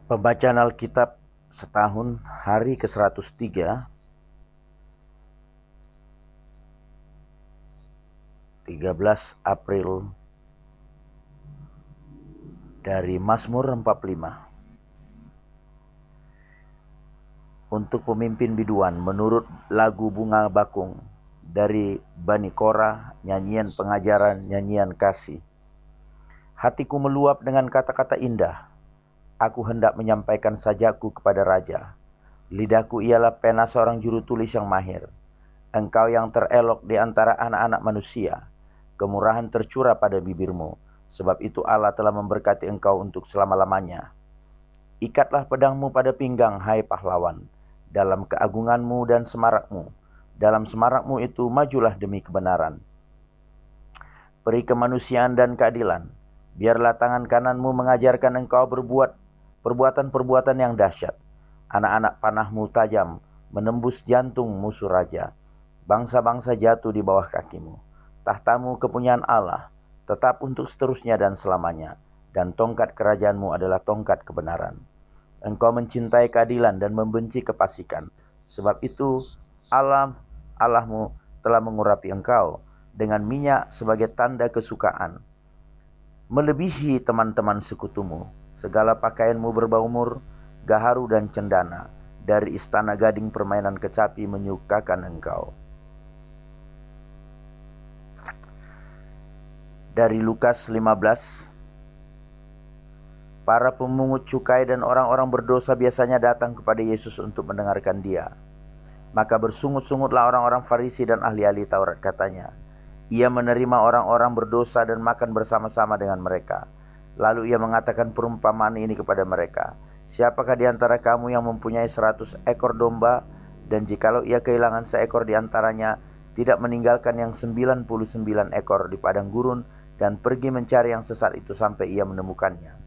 Pembacaan Alkitab setahun, hari ke-103, 13 April, dari Mazmur 45. Untuk pemimpin biduan menurut lagu bunga bakung, dari Bani Korah, nyanyian pengajaran, nyanyian kasih. Hatiku meluap dengan kata-kata indah, aku hendak menyampaikan sajaku kepada Raja. Lidahku ialah pena seorang juru tulis yang mahir. Engkau yang terelok di antara anak-anak manusia, kemurahan tercurah pada bibirmu, sebab itu Allah telah memberkati engkau untuk selama-lamanya. Ikatlah pedangmu pada pinggang, hai pahlawan, dalam keagunganmu dan semarakmu. Dalam semarakmu itu majulah demi kebenaran. Peri kemanusiaan dan keadilan. Biarlah tangan kananmu mengajarkan engkau berbuat perbuatan-perbuatan yang dahsyat. Anak-anak panahmu tajam, menembus jantung musuh raja. Bangsa-bangsa jatuh di bawah kakimu. Tahtamu kepunyaan Allah, tetap untuk seterusnya dan selamanya. Dan tongkat kerajaanmu adalah tongkat kebenaran. Engkau mencintai keadilan dan membenci kefasikan. Sebab itu Allahmu telah mengurapi engkau dengan minyak sebagai tanda kesukaan, melebihi teman-teman sekutumu. Segala pakaianmu berbau mur, gaharu dan cendana. Dari istana gading permainan kecapi menyukakan engkau. Dari Lukas 15. Para pemungut cukai dan orang-orang berdosa biasanya datang kepada Yesus untuk mendengarkan Dia. Maka bersungut-sungutlah orang-orang Farisi dan ahli-ahli Taurat, katanya, Ia menerima orang-orang berdosa dan makan bersama-sama dengan mereka. Lalu Ia mengatakan perumpamaan ini kepada mereka. Siapakah di antara kamu yang mempunyai 100 ekor domba, dan jikalau ia kehilangan seekor di antaranya, tidak meninggalkan yang 99 ekor di padang gurun, dan pergi mencari yang sesat itu sampai ia menemukannya.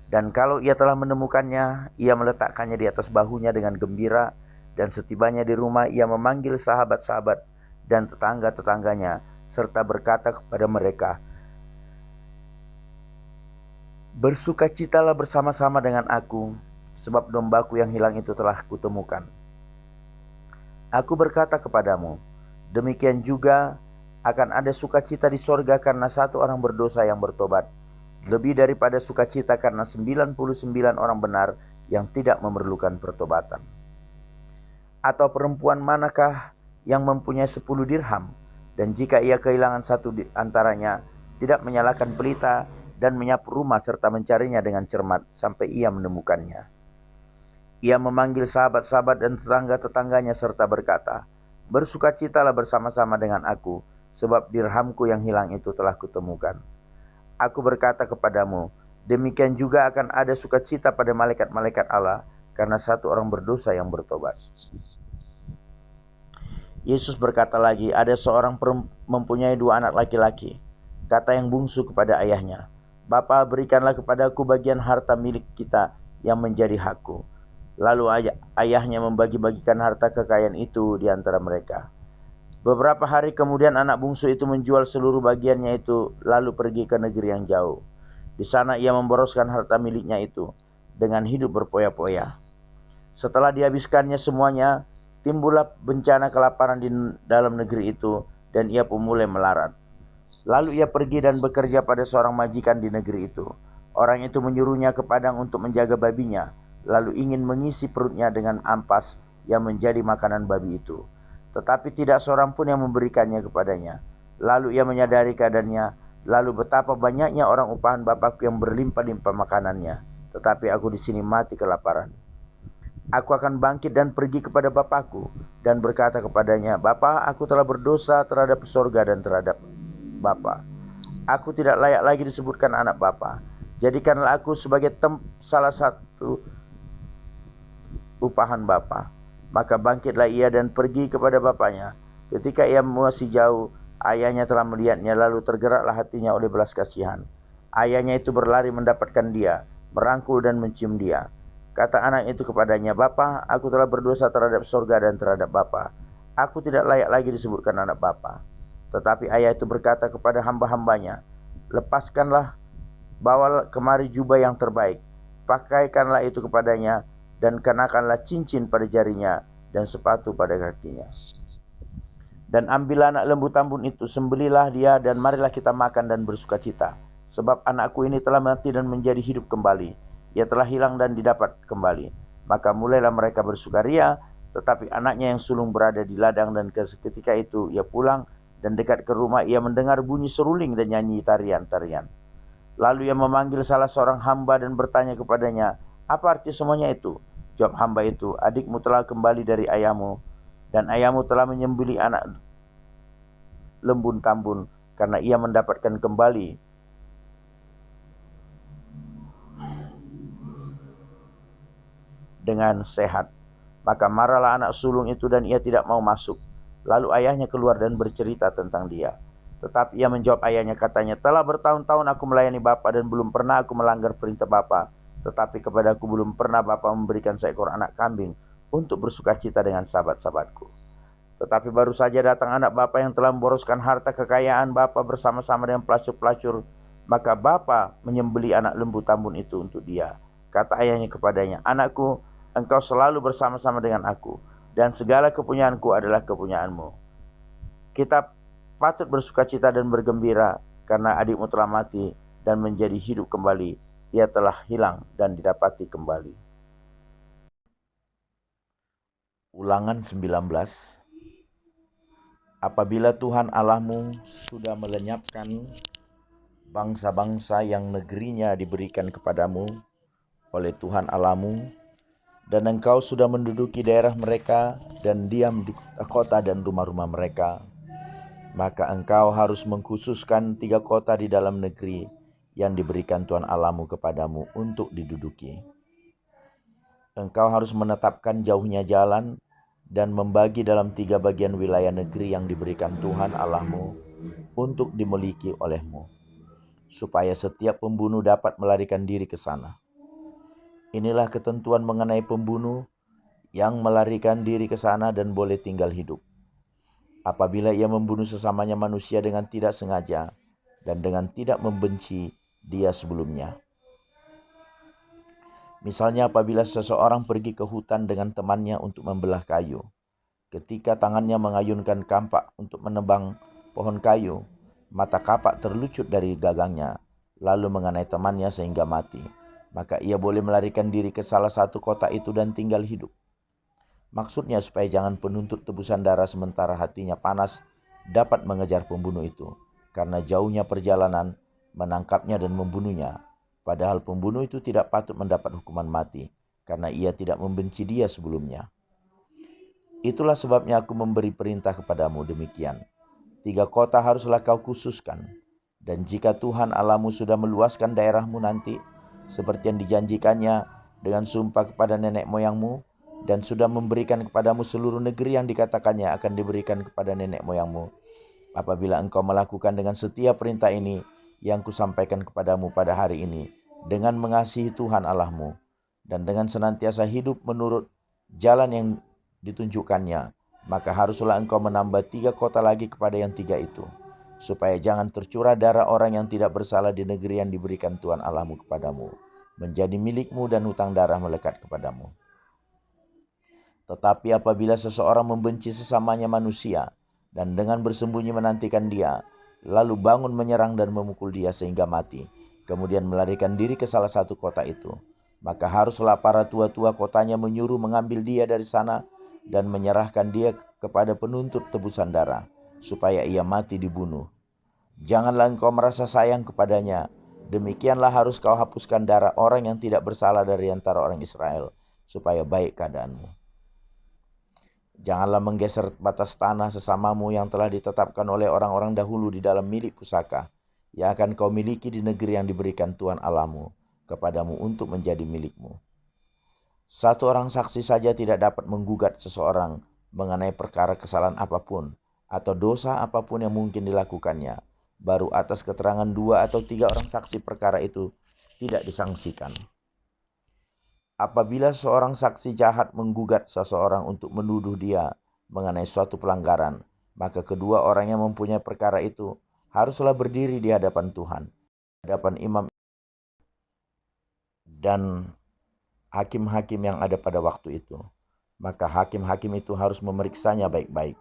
Dan kalau ia telah menemukannya, ia meletakkannya di atas bahunya dengan gembira, dan setibanya di rumah ia memanggil sahabat-sahabat dan tetangga-tetangganya, serta berkata kepada mereka, bersukacitalah bersama-sama dengan aku, sebab dombaku yang hilang itu telah kutemukan. Aku berkata kepadamu, demikian juga akan ada sukacita di sorga karena satu orang berdosa yang bertobat, lebih daripada sukacita karena 99 orang benar yang tidak memerlukan pertobatan. Atau perempuan manakah yang mempunyai 10 dirham, dan jika ia kehilangan satu di antaranya, tidak menyalakan pelita dan menyapu rumah serta mencarinya dengan cermat sampai ia menemukannya. Ia memanggil sahabat-sahabat dan tetangga-tetangganya serta berkata, bersukacitalah bersama-sama dengan aku, sebab dirhamku yang hilang itu telah kutemukan. Aku berkata kepadamu, demikian juga akan ada sukacita pada malaikat-malaikat Allah karena satu orang berdosa yang bertobat. Yesus berkata lagi, ada seorang mempunyai 2 anak laki-laki. Kata yang bungsu kepada ayahnya, Bapa, berikanlah kepadaku bagian harta milik kita yang menjadi hakku. Lalu ayahnya membagi-bagikan harta kekayaan itu di antara mereka. Beberapa hari kemudian anak bungsu itu menjual seluruh bagiannya itu, lalu pergi ke negeri yang jauh. Di sana ia memboroskan harta miliknya itu dengan hidup berpoya-poya. Setelah dihabiskannya semuanya, timbullah bencana kelaparan di dalam negeri itu, dan ia pun mulai melarat. Lalu ia pergi dan bekerja pada seorang majikan di negeri itu. Orang itu menyuruhnya ke padang untuk menjaga babinya, lalu ingin mengisi perutnya dengan ampas yang menjadi makanan babi itu. Tetapi tidak seorang pun yang memberikannya kepadanya. Lalu ia menyadari keadaannya, lalu betapa banyaknya orang upahan Bapakku yang berlimpah-limpah makanannya, tetapi aku di sini mati kelaparan. Aku akan bangkit dan pergi kepada Bapakku dan berkata kepadanya, Bapa, aku telah berdosa terhadap surga dan terhadap Bapa. Aku tidak layak lagi disebutkan anak Bapa. Jadikanlah aku sebagai salah satu upahan Bapa. Maka bangkitlah ia dan pergi kepada bapaknya. Ketika ia masih jauh, ayahnya telah melihatnya, lalu tergeraklah hatinya oleh belas kasihan. Ayahnya itu berlari mendapatkan dia, merangkul dan mencium dia. Kata anak itu kepadanya, Bapa, aku telah berdosa terhadap surga dan terhadap Bapa. Aku tidak layak lagi disebutkan anak Bapa. Tetapi ayah itu berkata kepada hamba-hambanya, lepaskanlah, bawa kemari jubah yang terbaik, pakaikanlah itu kepadanya, dan kenakanlah cincin pada jarinya dan sepatu pada kakinya. Dan ambillah anak lembu tambun itu, sembelilah dia, dan marilah kita makan dan bersukacita. Sebab anakku ini telah mati dan menjadi hidup kembali. Ia telah hilang dan didapat kembali. Maka mulailah mereka bersukaria, tetapi anaknya yang sulung berada di ladang, dan ketika itu ia pulang, dan dekat ke rumah ia mendengar bunyi seruling dan nyanyi tarian-tarian. Lalu ia memanggil salah seorang hamba dan bertanya kepadanya, "Apa arti semuanya itu?" Jawab hamba itu, "Adikmu telah kembali dari ayahmu, dan ayahmu telah menyembelih anak lembu tambun, karena ia mendapatkan kembali dengan sehat." Maka marahlah anak sulung itu dan ia tidak mau masuk. Lalu ayahnya keluar dan bercerita tentang dia. Tetapi ia menjawab ayahnya, katanya, "Telah bertahun-tahun aku melayani bapa dan belum pernah aku melanggar perintah bapa. Tetapi kepadaku belum pernah bapa memberikan seekor anak kambing untuk bersukacita dengan sahabat-sahabatku. Tetapi baru saja datang anak bapa yang telah memboroskan harta kekayaan bapa bersama-sama dengan pelacur-pelacur. Maka bapa menyembelih anak lembu tambun itu untuk dia. Kata ayahnya kepadanya, 'Anakku, engkau selalu bersama-sama dengan aku, dan segala kepunyaanku adalah kepunyaanmu. Kita patut bersukacita dan bergembira, karena adikmu telah mati dan menjadi hidup kembali. Ia telah hilang dan didapati kembali.'" Ulangan 19. Apabila Tuhan Allahmu sudah melenyapkan bangsa-bangsa yang negerinya diberikan kepadamu oleh Tuhan Allahmu, dan engkau sudah menduduki daerah mereka dan diam di kota dan rumah-rumah mereka, maka engkau harus mengkhususkan 3 kota di dalam negeri yang diberikan Tuhan Allahmu kepadamu untuk diduduki. Engkau harus menetapkan jauhnya jalan dan membagi dalam 3 bagian wilayah negeri yang diberikan Tuhan Allahmu untuk dimiliki olehmu, supaya setiap pembunuh dapat melarikan diri ke sana. Inilah ketentuan mengenai pembunuh yang melarikan diri ke sana dan boleh tinggal hidup. Apabila ia membunuh sesamanya manusia dengan tidak sengaja dan dengan tidak membenci dia sebelumnya. Misalnya apabila seseorang pergi ke hutan dengan temannya untuk membelah kayu. Ketika tangannya mengayunkan kampak untuk menebang pohon kayu, mata kapak terlucut dari gagangnya, lalu mengenai temannya sehingga mati. Maka ia boleh melarikan diri ke salah satu kota itu dan tinggal hidup. Maksudnya supaya jangan penuntut tebusan darah sementara hatinya panas dapat mengejar pembunuh itu, karena jauhnya perjalanan menangkapnya dan membunuhnya. Padahal pembunuh itu tidak patut mendapat hukuman mati, karena ia tidak membenci dia sebelumnya. Itulah sebabnya aku memberi perintah kepadamu demikian. 3 kota haruslah kau khususkan. Dan jika Tuhan Allahmu sudah meluaskan daerahmu nanti, seperti yang dijanjikannya dengan sumpah kepada nenek moyangmu, dan sudah memberikan kepadamu seluruh negeri yang dikatakannya akan diberikan kepada nenek moyangmu. Apabila engkau melakukan dengan setia perintah ini yang kusampaikan kepadamu pada hari ini, dengan mengasihi Tuhan Allahmu, dan dengan senantiasa hidup menurut jalan yang ditunjukkannya, maka haruslah engkau menambah 3 kota lagi kepada yang 3 itu, supaya jangan tercurah darah orang yang tidak bersalah di negeri yang diberikan Tuhan Allahmu kepadamu, menjadi milikmu dan hutang darah melekat kepadamu. Tetapi apabila seseorang membenci sesamanya manusia dan dengan bersembunyi menantikan dia, lalu bangun menyerang dan memukul dia sehingga mati, kemudian melarikan diri ke salah satu kota itu, maka haruslah para tua-tua kotanya menyuruh mengambil dia dari sana dan menyerahkan dia kepada penuntut tebusan darah, supaya ia mati dibunuh. Janganlah engkau merasa sayang kepadanya. Demikianlah harus kau hapuskan darah orang yang tidak bersalah dari antara orang Israel, supaya baik keadaanmu. Janganlah menggeser batas tanah sesamamu yang telah ditetapkan oleh orang-orang dahulu di dalam milik pusaka, yang akan kau miliki di negeri yang diberikan Tuhan Allahmu kepadamu untuk menjadi milikmu. 1 orang saksi saja tidak dapat menggugat seseorang mengenai perkara kesalahan apapun atau dosa apapun yang mungkin dilakukannya. Baru atas keterangan 2 atau 3 orang saksi perkara itu tidak disangsikan. Apabila seorang saksi jahat menggugat seseorang untuk menuduh dia mengenai suatu pelanggaran, maka kedua orang yang mempunyai perkara itu haruslah berdiri di hadapan Tuhan, di hadapan imam, dan hakim-hakim yang ada pada waktu itu. Maka hakim-hakim itu harus memeriksanya baik-baik.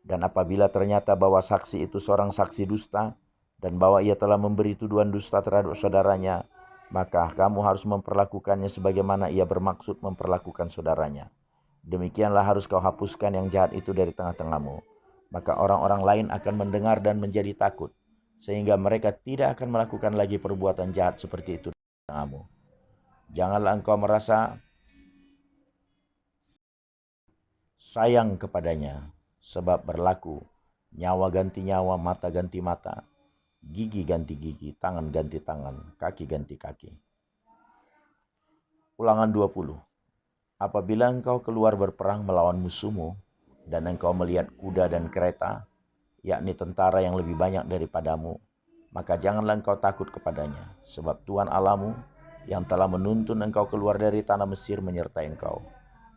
Dan apabila ternyata bahwa saksi itu seorang saksi dusta, dan bahwa ia telah memberi tuduhan dusta terhadap saudaranya, maka kamu harus memperlakukannya sebagaimana ia bermaksud memperlakukan saudaranya. Demikianlah harus kau hapuskan yang jahat itu dari tengah-tengahmu. Maka orang-orang lain akan mendengar dan menjadi takut, sehingga mereka tidak akan melakukan lagi perbuatan jahat seperti itu di tengahmu. Janganlah engkau merasa sayang kepadanya, sebab berlaku nyawa ganti nyawa, mata ganti mata, gigi ganti gigi, tangan ganti tangan, kaki ganti kaki. Ulangan 20. Apabila engkau keluar berperang melawan musuhmu, dan engkau melihat kuda dan kereta, yakni tentara yang lebih banyak daripadamu, maka janganlah engkau takut kepadanya, sebab Tuhan Allahmu yang telah menuntun engkau keluar dari tanah Mesir menyertai engkau.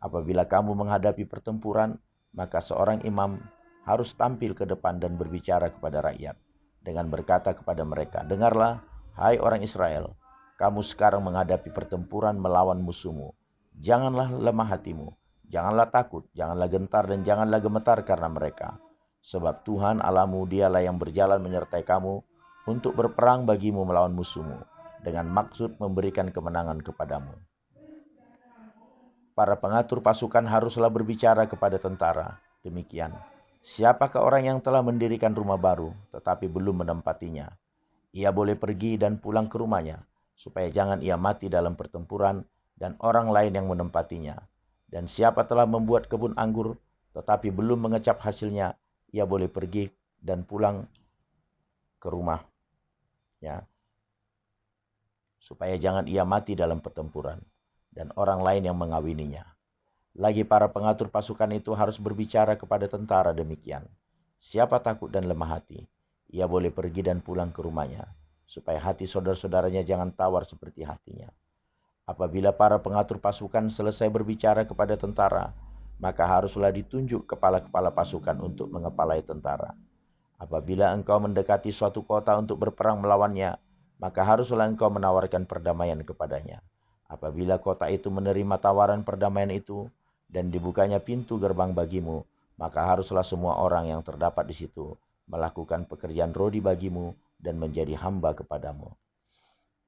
Apabila kamu menghadapi pertempuran, maka seorang imam harus tampil ke depan dan berbicara kepada rakyat, dengan berkata kepada mereka, dengarlah, hai orang Israel, kamu sekarang menghadapi pertempuran melawan musuhmu. Janganlah lemah hatimu, janganlah takut, janganlah gentar, dan janganlah gemetar karena mereka. Sebab Tuhan Allahmu dialah yang berjalan menyertai kamu untuk berperang bagimu melawan musuhmu, dengan maksud memberikan kemenangan kepadamu. Para pengatur pasukan haruslah berbicara kepada tentara, demikian. Siapakah orang yang telah mendirikan rumah baru, tetapi belum menempatinya? Ia boleh pergi dan pulang ke rumahnya, supaya jangan ia mati dalam pertempuran dan orang lain yang menempatinya. Dan siapa telah membuat kebun anggur, tetapi belum mengecap hasilnya, ia boleh pergi dan pulang ke rumah, ya, supaya jangan ia mati dalam pertempuran dan orang lain yang mengawininya. Lagi para pengatur pasukan itu harus berbicara kepada tentara demikian. Siapa takut dan lemah hati, ia boleh pergi dan pulang ke rumahnya, supaya hati saudara-saudaranya jangan tawar seperti hatinya. Apabila para pengatur pasukan selesai berbicara kepada tentara, maka haruslah ditunjuk kepala-kepala pasukan untuk mengepalai tentara. Apabila engkau mendekati suatu kota untuk berperang melawannya, maka haruslah engkau menawarkan perdamaian kepadanya. Apabila kota itu menerima tawaran perdamaian itu dan dibukanya pintu gerbang bagimu, maka haruslah semua orang yang terdapat di situ melakukan pekerjaan rodi bagimu dan menjadi hamba kepadamu.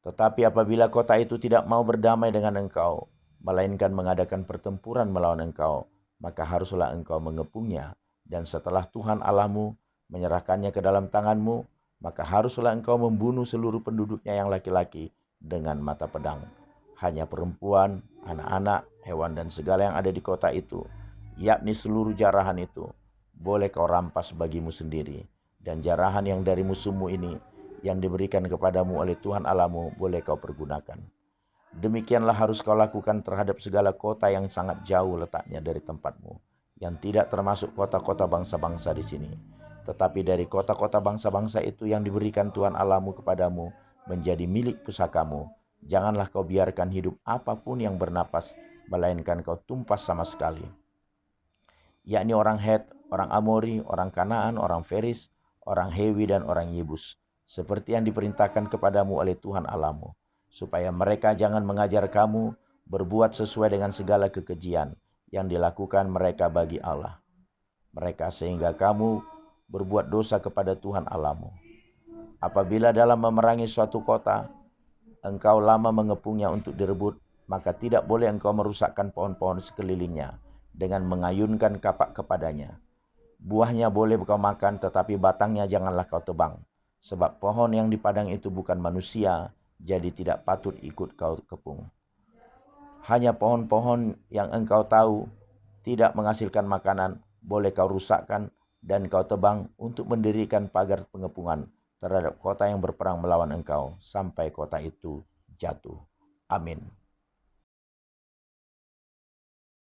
Tetapi apabila kota itu tidak mau berdamai dengan engkau, melainkan mengadakan pertempuran melawan engkau, maka haruslah engkau mengepungnya, dan setelah Tuhan Allahmu menyerahkannya ke dalam tanganmu, maka haruslah engkau membunuh seluruh penduduknya yang laki-laki dengan mata pedang. Hanya perempuan, anak-anak, hewan, dan segala yang ada di kota itu, yakni seluruh jarahan itu, boleh kau rampas bagimu sendiri. Dan jarahan yang dari musuhmu ini, yang diberikan kepadamu oleh Tuhan Allahmu, boleh kau pergunakan. Demikianlah harus kau lakukan terhadap segala kota yang sangat jauh letaknya dari tempatmu, yang tidak termasuk kota-kota bangsa-bangsa di sini. Tetapi dari kota-kota bangsa-bangsa itu yang diberikan Tuhan Allahmu kepadamu menjadi milik pusakamu, janganlah kau biarkan hidup apapun yang bernapas, melainkan kau tumpas sama sekali. Yakni orang Het, orang Amori, orang Kanaan, orang Feris, orang Hewi, dan orang Yebus, seperti yang diperintahkan kepadamu oleh Tuhan Allahmu, supaya mereka jangan mengajar kamu berbuat sesuai dengan segala kekejian yang dilakukan mereka bagi Allah mereka, sehingga kamu berbuat dosa kepada Tuhan Allahmu. Apabila dalam memerangi suatu kota, engkau lama mengepungnya untuk direbut, maka tidak boleh engkau merusakkan pohon-pohon sekelilingnya dengan mengayunkan kapak kepadanya. Buahnya boleh kau makan, tetapi batangnya janganlah kau tebang. Sebab pohon yang di padang itu bukan manusia, jadi tidak patut ikut kau kepung. Hanya pohon-pohon yang engkau tahu tidak menghasilkan makanan, boleh kau rusakkan dan kau tebang untuk mendirikan pagar pengepungan terhadap kota yang berperang melawan engkau, sampai kota itu jatuh. Amin.